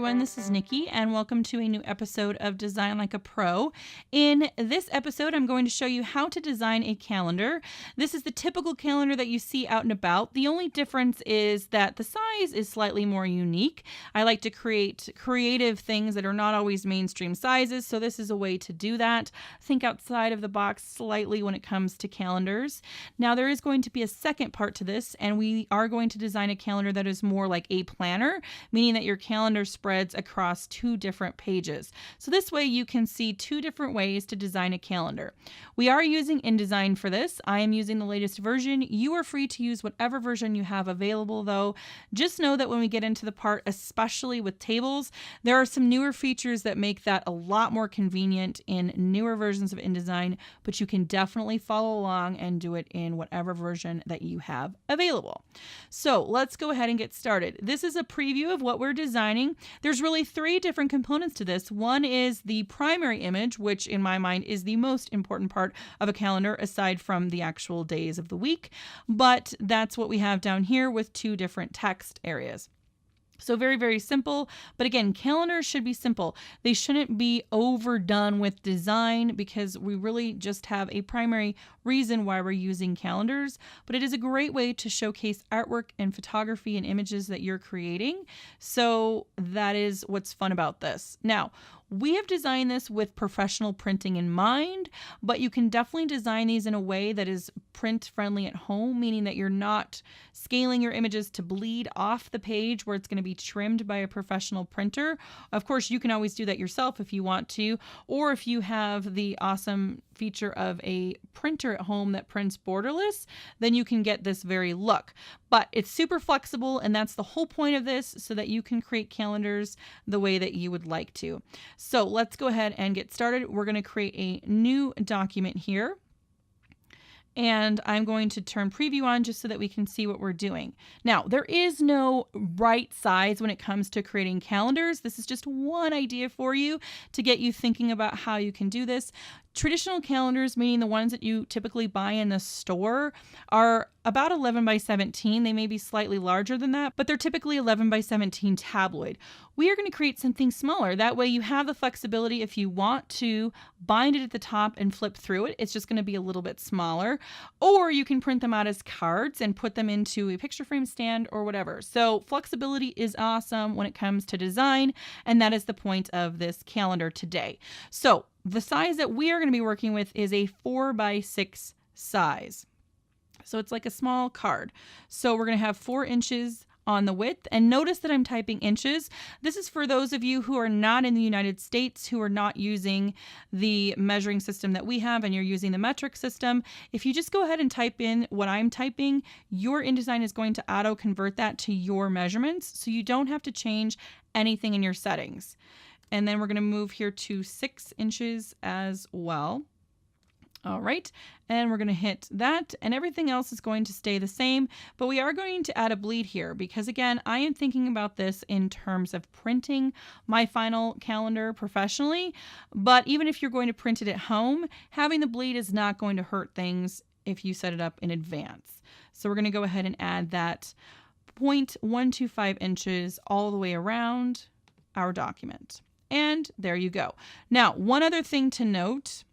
everyone, this is Nikki and welcome to a new episode of Design Like a Pro. In this episode, I'm going to show you how to design a calendar. This is the typical calendar that you see out and about. The only difference is that the size is slightly more unique. I like to create creative things that are not always mainstream sizes, so this is a way to do that. Think outside of the box slightly when it comes to calendars. Now, there is going to be a second part to this, and we are going to design a calendar that is more like a planner, meaning that your calendar spreads across two different pages. So this way you can see two different ways to design a calendar. We are using InDesign for this. I am using the latest version. You are free to use whatever version you have available though. Just know that when we get into the part, especially with tables, there are some newer features that make that a lot more convenient in newer versions of InDesign, but you can definitely follow along and do it in whatever version that you have available. So let's go ahead and get started. This is a preview of what we're designing. There's really three different components to this. One is the primary image, which in my mind is the most important part of a calendar aside from the actual days of the week, but that's what we have down here with two different text areas. So very, very simple. But again, calendars should be simple. They shouldn't be overdone with design because we really just have a primary reason why we're using calendars. But it is a great way to showcase artwork and photography and images that you're creating. So that is what's fun about this. Now, we have designed this with professional printing in mind, but you can definitely design these in a way that is print friendly at home, meaning that you're not scaling your images to bleed off the page where it's going to be trimmed by a professional printer. Of course, you can always do that yourself if you want to, or if you have the awesome feature of a printer at home that prints borderless, then you can get this very look. But it's super flexible, and that's the whole point of this, so that you can create calendars the way that you would like to. So let's go ahead and get started. We're going to create a new document here. And I'm going to turn preview on just so that we can see what we're doing. Now, there is no right size when it comes to creating calendars. This is just one idea for you to get you thinking about how you can do this. Traditional calendars, meaning the ones that you typically buy in the store, are about 11 by 17. They may be slightly larger than that, but they're typically 11 by 17 tabloid. We are going to create something smaller. That way you have the flexibility if you want to bind it at the top and flip through it. It's just going to be a little bit smaller. Or you can print them out as cards and put them into a picture frame stand or whatever. So flexibility is awesome when it comes to design, and that is the point of this calendar today. So the size that we are going to be working with is a 4 by 6 size. So it's like a small card. So we're going to have 4 inches on the width, and notice that I'm typing inches. This is for those of you who are not in the United States, who are not using the measuring system that we have and you're using the metric system. If you just go ahead and type in what I'm typing, your InDesign is going to auto convert that to your measurements, so you don't have to change anything in your settings. And then we're going to move here to 6 inches as well. All right, and we're going to hit that, and everything else is going to stay the same, but we are going to add a bleed here because, again, I am thinking about this in terms of printing my final calendar professionally, but even if you're going to print it at home, having the bleed is not going to hurt things if you set it up in advance. So we're going to go ahead and add that 0.125 inches all the way around our document. And there you go. Now, one other thing to note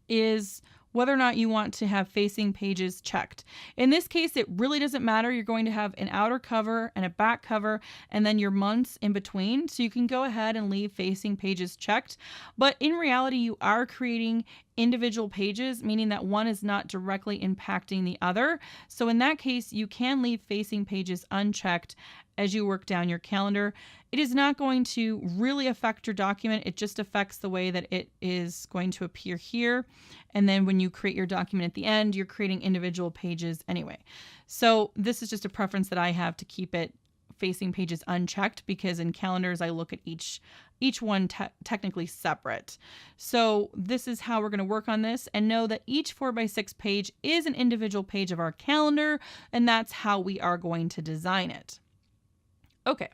is whether or not you want to have facing pages checked. In this case, it really doesn't matter. You're going to have an outer cover and a back cover and then your months in between. So you can go ahead and leave facing pages checked. But in reality, you are creating individual pages, meaning that one is not directly impacting the other. So in that case, you can leave facing pages unchecked as you work down your calendar. It is not going to really affect your document. It just affects the way that it is going to appear here. And then when you create your document at the end, you're creating individual pages anyway. So this is just a preference that I have to keep it facing pages unchecked, because in calendars, I look at each one technically separate. So this is how we're going to work on this, and know that each 4 by 6 page is an individual page of our calendar, and that's how we are going to design it. Okay,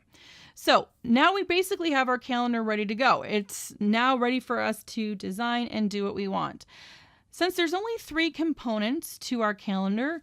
so now we basically have our calendar ready to go. It's now ready for us to design and do what we want. Since there's only 3 components to our calendar,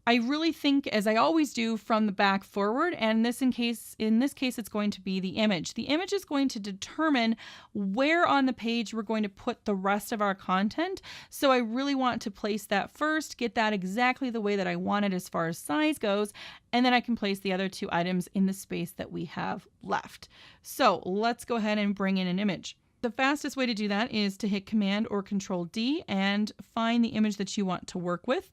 I really think, as I always do, from the back forward, and in this case, it's going to be the image. The image is going to determine where on the page we're going to put the rest of our content. So I really want to place that first, get that exactly the way that I want it as far as size goes, and then I can place the other two items in the space that we have left. So let's go ahead and bring in an image. The fastest way to do that is to hit Command or Control D and find the image that you want to work with,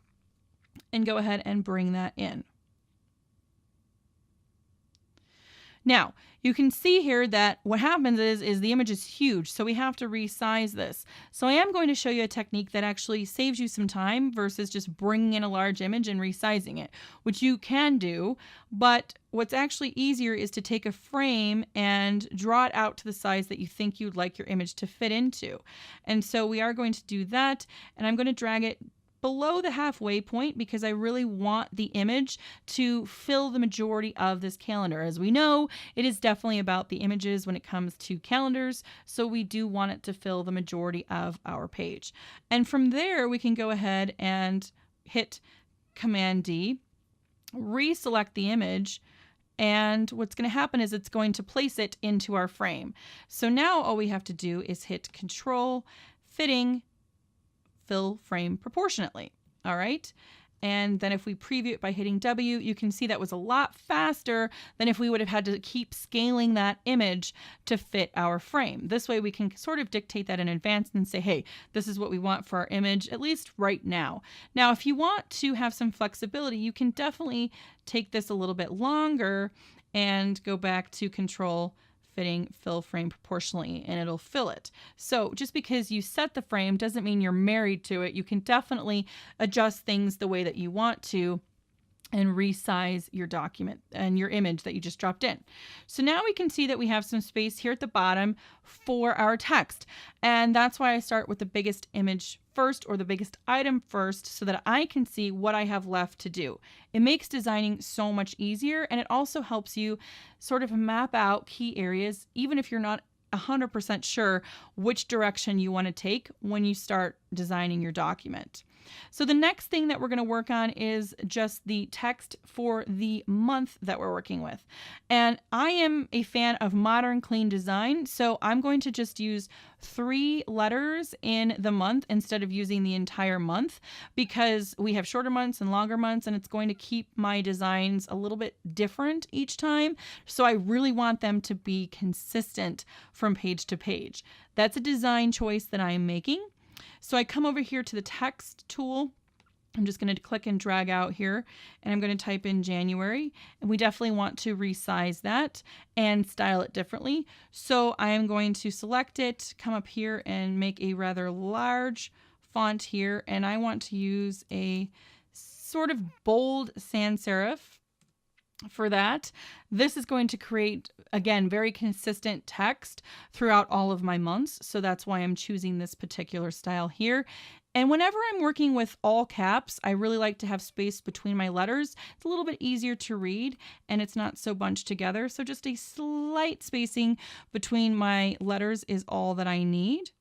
and go ahead and bring that in. Now, you can see here that what happens is the image is huge, so we have to resize this. So I am going to show you a technique that actually saves you some time versus just bringing in a large image and resizing it, which you can do, but what's actually easier is to take a frame and draw it out to the size that you think you'd like your image to fit into. And so we are going to do that, and I'm going to drag it below the halfway point because I really want the image to fill the majority of this calendar. As we know, it is definitely about the images when it comes to calendars, so we do want it to fill the majority of our page. And from there, we can go ahead and hit Command D, reselect the image, and what's going to happen is it's going to place it into our frame. So now all we have to do is hit Control, Fitting, Fill Frame Proportionately. All right. And then if we preview it by hitting W, you can see that was a lot faster than if we would have had to keep scaling that image to fit our frame. This way we can sort of dictate that in advance and say, hey, this is what we want for our image, at least right now. Now, if you want to have some flexibility, you can definitely take this a little bit longer and go back to Control, Fitting, Fill Frame Proportionally, and it'll fill it. So just because you set the frame doesn't mean you're married to it. You can definitely adjust things the way that you want to and resize your document and your image that you just dropped in. So now we can see that we have some space here at the bottom for our text. And that's why I start with the biggest image first, or the biggest item first, so that I can see what I have left to do. It makes designing so much easier, and it also helps you sort of map out key areas, even if you're not 100% sure which direction you want to take when you start designing your document. So the next thing that we're going to work on is just the text for the month that we're working with. And I am a fan of modern, clean design, so I'm going to just use 3 letters in the month instead of using the entire month, because we have shorter months and longer months, and it's going to keep my designs a little bit different each time. So I really want them to be consistent from page to page. That's a design choice that I am making. So I come over here to the text tool. I'm just going to click and drag out here, and I'm going to type in January, and we definitely want to resize that and style it differently. So I am going to select it, come up here and make a rather large font here, and I want to use a sort of bold sans serif for that. This is going to create, again, very consistent text throughout all of my months. So that's why I'm choosing this particular style here. And whenever I'm working with all caps, I really like to have space between my letters. It's a little bit easier to read, and it's not so bunched together. So just a slight spacing between my letters is all that I need.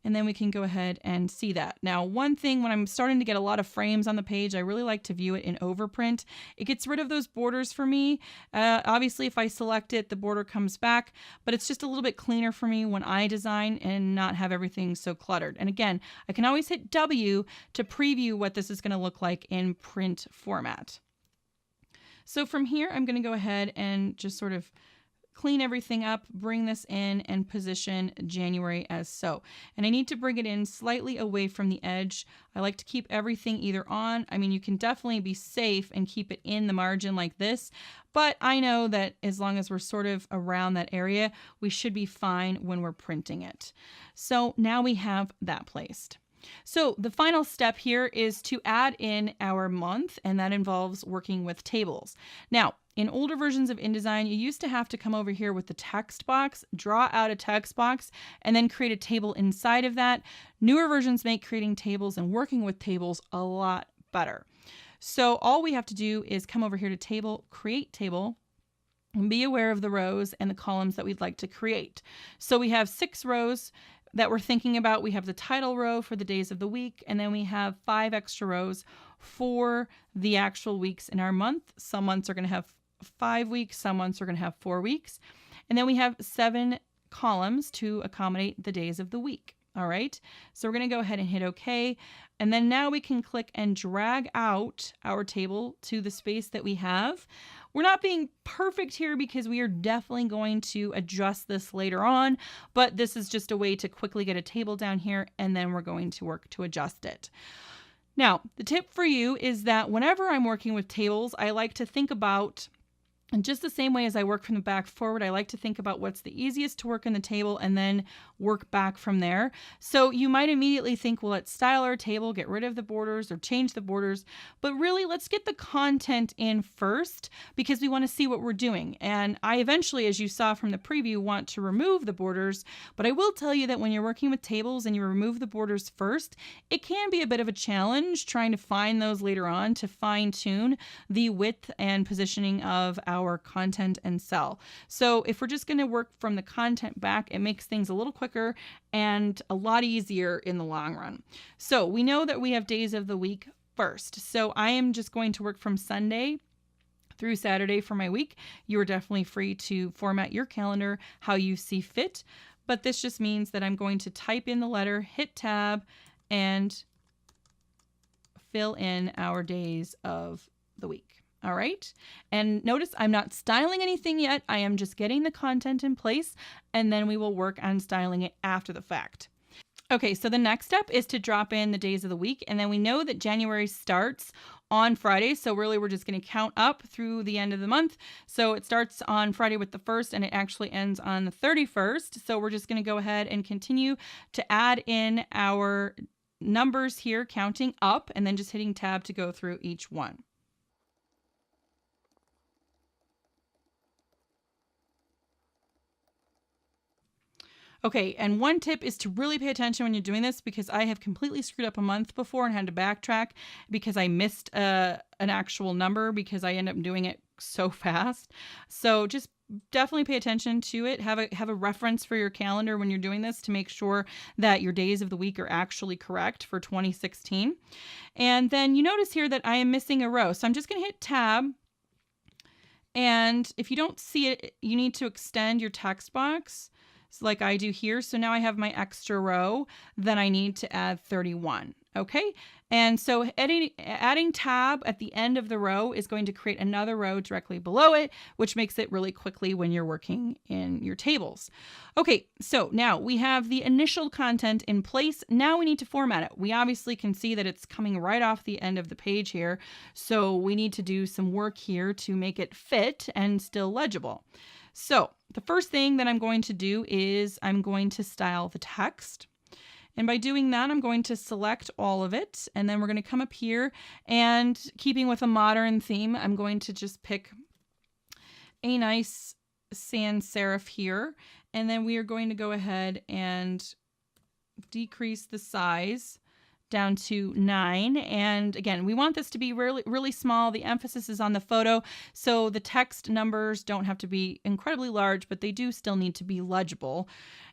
And then we can go ahead and see that. Now, one thing, when I'm starting to get a lot of frames on the page, I really like to view it in overprint. It gets rid of those borders for me. Obviously, if I select it, the border comes back, but it's just a little bit cleaner for me when I design and not have everything so cluttered. And again, I can always hit W to preview what this is going to look like in print format. So from here, I'm going to go ahead and just sort of clean everything up, bring this in, and position January as so. And I need to bring it in slightly away from the edge. I like to keep everything either on. I mean, you can definitely be safe and keep it in the margin like this, but I know that as long as we're sort of around that area, we should be fine when we're printing it. So now we have that placed. So the final step here is to add in our month, and that involves working with tables. Now, in older versions of InDesign, you used to have to come over here with the text box, draw out a text box, and then create a table inside of that. Newer versions make creating tables and working with tables a lot better. So all we have to do is come over here to Table, Create Table, and be aware of the rows and the columns that we'd like to create. So we have 6 rows. that we're thinking about, we have the title row for the days of the week, and then we have 5 extra rows for the actual weeks in our month. Some months are going to have 5 weeks, some months are going to have 4 weeks. And then we have 7 columns to accommodate the days of the week. All right, so we're going to go ahead and hit OK. And then now we can click and drag out our table to the space that we have. We're not being perfect here because we are definitely going to adjust this later on, but this is just a way to quickly get a table down here, and then we're going to work to adjust it. Now, the tip for you is that whenever I'm working with tables, I like to think about, and just the same way as I work from the back forward, I like to think about what's the easiest to work in the table and then work back from there. So you might immediately think, well, let's style our table, get rid of the borders or change the borders. But really, let's get the content in first because we want to see what we're doing. And I eventually, as you saw from the preview, want to remove the borders. But I will tell you that when you're working with tables and you remove the borders first, it can be a bit of a challenge trying to find those later on to fine tune the width and positioning of our content and cell. So if we're just going to work from the content back, it makes things a little quicker and a lot easier in the long run. So we know that we have days of the week first. So I am just going to work from Sunday through Saturday for my week. You are definitely free to format your calendar how you see fit, but this just means that I'm going to type in the letter, hit tab, and fill in our days of the week. All right. And notice I'm not styling anything yet. I am just getting the content in place, and then we will work on styling it after the fact. Okay, so the next step is to drop in the days of the week, and then we know that January starts on Friday, so really we're just going to count up through the end of the month. So it starts on Friday with the 1st, and it actually ends on the 31st. So we're just going to go ahead and continue to add in our numbers here, counting up, and then just hitting tab to go through each one. Okay, and one tip is to really pay attention when you're doing this, because I have completely screwed up a month before and had to backtrack because I missed an actual number because I end up doing it so fast. So just definitely pay attention to it. Have a reference for your calendar when you're doing this to make sure that your days of the week are actually correct for 2016. And then you notice here that I am missing a row. So I'm just going to hit tab. And if you don't see it, you need to extend your text box like I do here. So now I have my extra row, then I need to add 31. Okay. And so adding tab at the end of the row is going to create another row directly below it, which makes it really quickly when you're working in your tables. Okay. So now we have the initial content in place. Now we need to format it. We obviously can see that it's coming right off the end of the page here. So we need to do some work here to make it fit and still legible. So the first thing that I'm going to do is I'm going to style the text. And by doing that, I'm going to select all of it. And then we're going to come up here, and keeping with a modern theme, I'm going to just pick a nice sans serif here. And then we are going to go ahead and decrease the size down to 9. And again, we want this to be really, really small. The emphasis is on the photo. So the text numbers don't have to be incredibly large, but they do still need to be legible.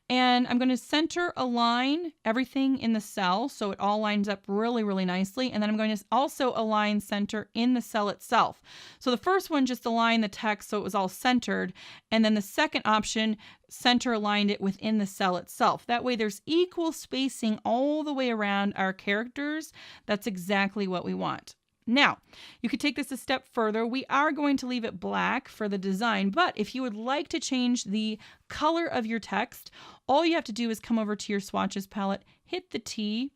And I'm going to center align everything in the cell so it all lines up really, really nicely. And then I'm going to also align center in the cell itself. So the first one just aligned the text so it was all centered. And then the second option, center aligned it within the cell itself. That way there's equal spacing all the way around our characters. That's exactly what we want. Now, you could take this a step further. We are going to leave it black for the design, but if you would like to change the color of your text, all you have to do is come over to your swatches palette, hit the T,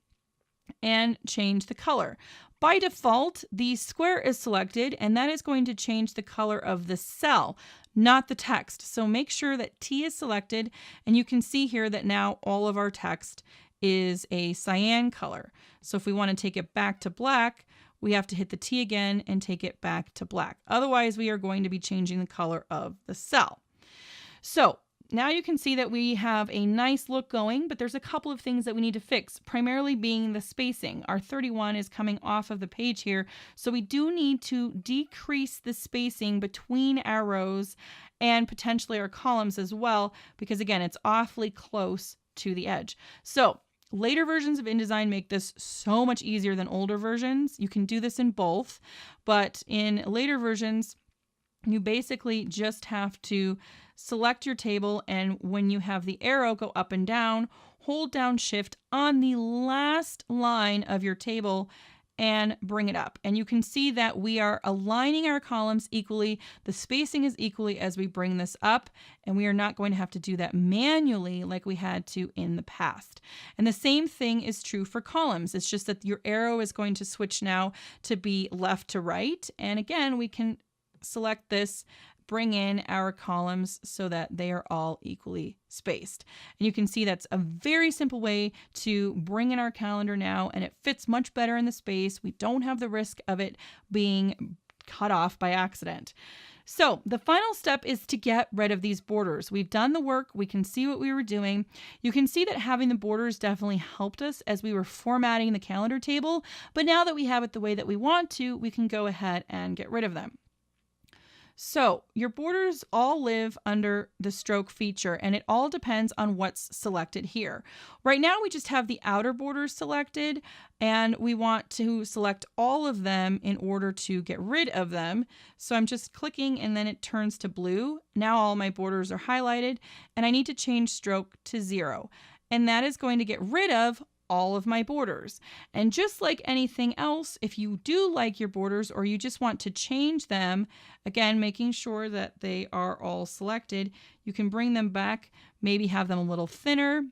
and change the color. By default, the square is selected, and that is going to change the color of the cell, not the text. So make sure that T is selected, and you can see here that now all of our text is a cyan color. So if we want to take it back to black, we have to hit the T again and take it back to black. Otherwise, we are going to be changing the color of the cell. So now you can see that we have a nice look going, but there's a couple of things that we need to fix, primarily being the spacing. Our 31 is coming off of the page here, so we do need to decrease the spacing between our rows and potentially our columns as well, because again, it's awfully close to the edge. So later versions of InDesign make this so much easier than older versions. You can do this in both, but in later versions, you basically just have to select your table, and when you have the arrow go up and down, hold down Shift on the last line of your table and bring it up. And you can see that we are aligning our columns equally. The spacing is equally as we bring this up, and we are not going to have to do that manually like we had to in the past. And the same thing is true for columns. It's just that your arrow is going to switch now to be left to right. And again, we can select this, bring in our columns so that they are all equally spaced. And you can see that's a very simple way to bring in our calendar now, and it fits much better in the space. We don't have the risk of it being cut off by accident. So the final step is to get rid of these borders. We've done the work. We can see what we were doing. You can see that having the borders definitely helped us as we were formatting the calendar table. But now that we have it the way that we want to, we can go ahead and get rid of them. So your borders all live under the stroke feature, and it all depends on what's selected here. Right now, we just have the outer borders selected, and we want to select all of them in order to get rid of them. So I'm just clicking, and then it turns to blue. Now all my borders are highlighted, and I need to change stroke to 0. And that is going to get rid of all of my borders. And just like anything else, if you do like your borders or you just want to change them, again, making sure that they are all selected, you can bring them back, maybe have them a little thinner.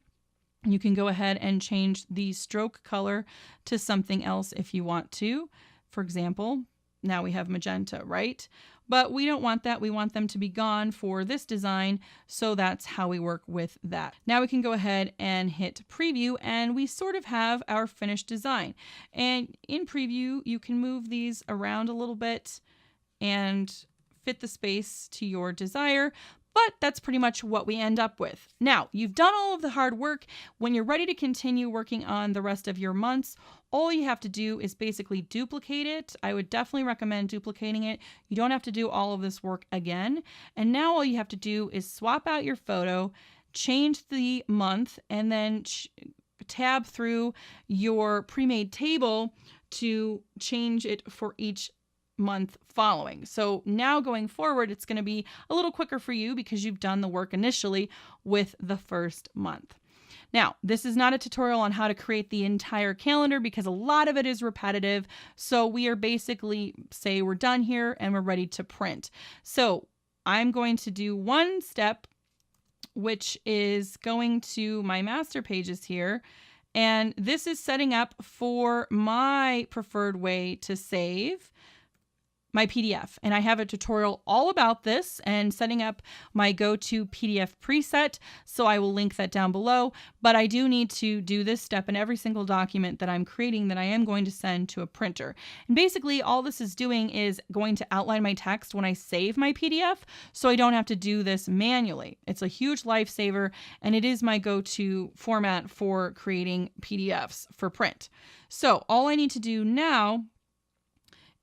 You can go ahead and change the stroke color to something else if you want to. For example, now we have magenta, right? But we don't want that. We want them to be gone for this design. So that's how we work with that. Now we can go ahead and hit preview, and we sort of have our finished design. And in preview, you can move these around a little bit and fit the space to your desire. But that's pretty much what we end up with. Now, you've done all of the hard work. When you're ready to continue working on the rest of your months, all you have to do is basically duplicate it. I would definitely recommend duplicating it. You don't have to do all of this work again. And now all you have to do is swap out your photo, change the month, and then tab through your pre-made table to change it for each month following. So now going forward, it's going to be a little quicker for you because you've done the work initially with the first month. Now, this is not a tutorial on how to create the entire calendar because a lot of it is repetitive. So we are basically say we're done here and we're ready to print. So I'm going to do one step, which is going to my master pages here. And this is setting up for my preferred way to save my PDF. And I have a tutorial all about this and setting up my go-to PDF preset. So I will link that down below, but I do need to do this step in every single document that I'm creating that I am going to send to a printer. And basically all this is doing is going to outline my text when I save my PDF, so I don't have to do this manually. It's a huge lifesaver, and it is my go-to format for creating PDFs for print. So all I need to do now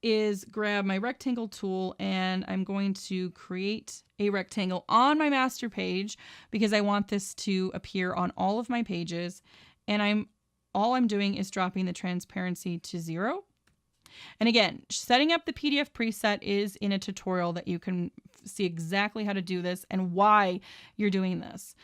is grab my rectangle tool, and I'm going to create a rectangle on my master page because I want this to appear on all of my pages. And all I'm doing is dropping the transparency to 0. And again, setting up the PDF preset is in a tutorial that you can see exactly how to do this and why you're doing this.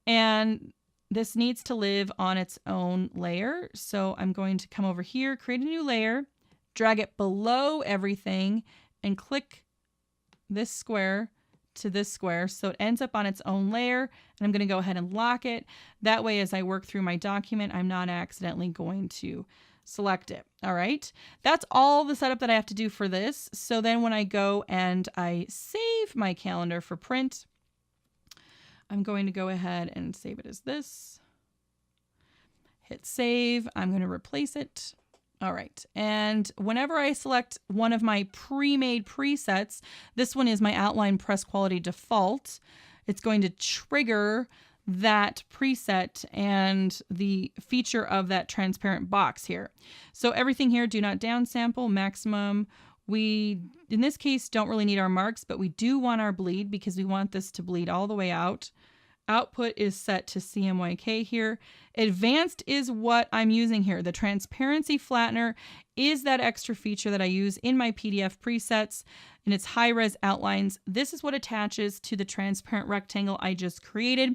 And this needs to live on its own layer. So I'm going to come over here, create a new layer, drag it below everything, and click this square to this square so it ends up on its own layer. And I'm going to go ahead and lock it. That way, as I work through my document, I'm not accidentally going to select it. All right, that's all the setup that I have to do for this. So then when I go and I save my calendar for print, I'm going to go ahead and save it as this. Hit save. I'm going to replace it. All right, and whenever I select one of my pre-made presets, this one is my Outline Press Quality Default, it's going to trigger that preset and the feature of that transparent box here. So everything here, do not downsample, maximum. We, in this case, don't really need our marks, but we do want our bleed because we want this to bleed all the way out. Output is set to CMYK here. Advanced is what I'm using here. The transparency flattener is that extra feature that I use in my PDF presets, and it's high-res outlines. This is what attaches to the transparent rectangle I just created.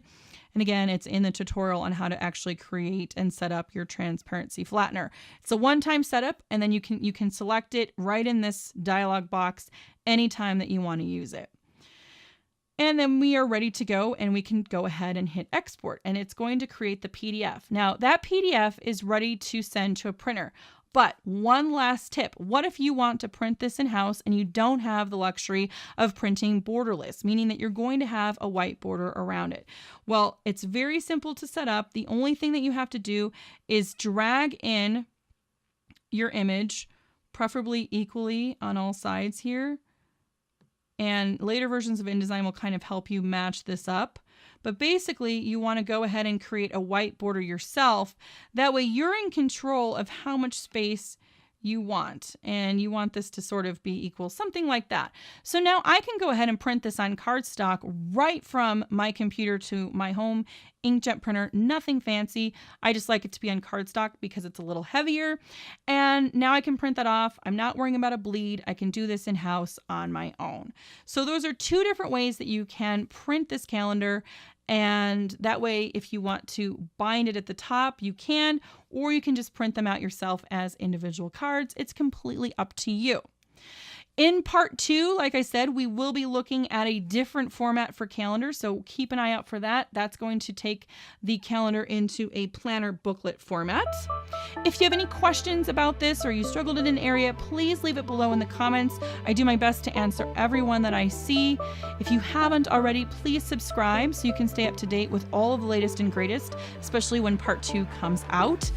And again, it's in the tutorial on how to actually create and set up your transparency flattener. It's a one-time setup, and then you can select it right in this dialog box anytime that you want to use it. And then we are ready to go, and we can go ahead and hit export, and it's going to create the PDF. Now that PDF is ready to send to a printer. But one last tip, what if you want to print this in-house and you don't have the luxury of printing borderless, meaning that you're going to have a white border around it? Well, it's very simple to set up. The only thing that you have to do is drag in your image, preferably equally on all sides here. And later versions of InDesign will kind of help you match this up. But basically, you want to go ahead and create a white border yourself. That way you're in control of how much space you want. And you want this to sort of be equal, something like that. So now I can go ahead and print this on cardstock right from my computer to my home inkjet printer. Nothing fancy. I just like it to be on cardstock because it's a little heavier. And now I can print that off. I'm not worrying about a bleed. I can do this in-house on my own. So those are two different ways that you can print this calendar. And that way, if you want to bind it at the top, you can, or you can just print them out yourself as individual cards. It's completely up to you. In part 2, like I said, we will be looking at a different format for calendars, so keep an eye out for that. That's going to take the calendar into a planner booklet format. If you have any questions about this or you struggled in an area, please leave it below in the comments. I do my best to answer everyone that I see. If you haven't already, please subscribe so you can stay up to date with all of the latest and greatest, especially when part 2 comes out.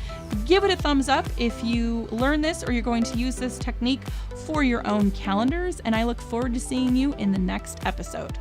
Give it a thumbs up if you learn this or you're going to use this technique for your own calendars, and I look forward to seeing you in the next episode.